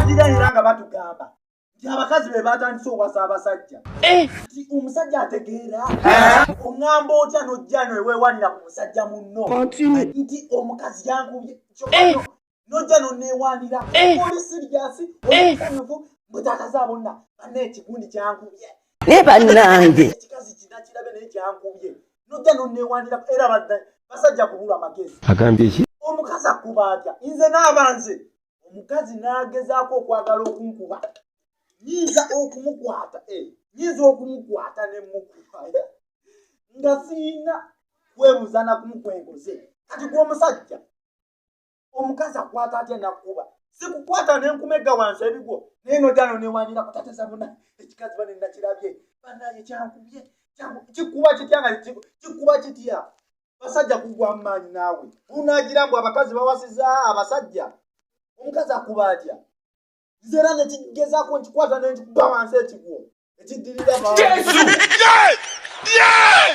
twagira era nga batugamba nti abakazi be batandise okwasa abasajja nti omusajja ategeera oŋŋamba otya n'ojja neweewanira ku musajja munno nti omukazi yankubye n'ojja n'onneewanira oli siriasi omusanyufu bwetakaza bonna banna ekigundi kyankubye ne bannange ekikazi kina kirabe naye kyankubye n'ojja n'onneewanira era basajja kubulwa magezi agambye ki omukazi akuba atya nze n'abanze omukazi n'agezaako okwagala okunkuba nyinza okumukwata nemukuba nga siina kwebuuza na kumukwenkoze kati gw'omusajja omukazi akwata atya nakuba sikukwata nenkumegga wansi ebigwo naye n'ojja n'oneewanira kutateza buna ekikazi bane nakirabye banaye kyankubye kikuba kitya nga kikuba kitya basajja kugwa mu maanyi naawe unaagira mbu abakazi bawasiza abasajja omukazi akuba atya nze era nekigezaako nkikwata nenkikuba wansi ekigwo ekiddirira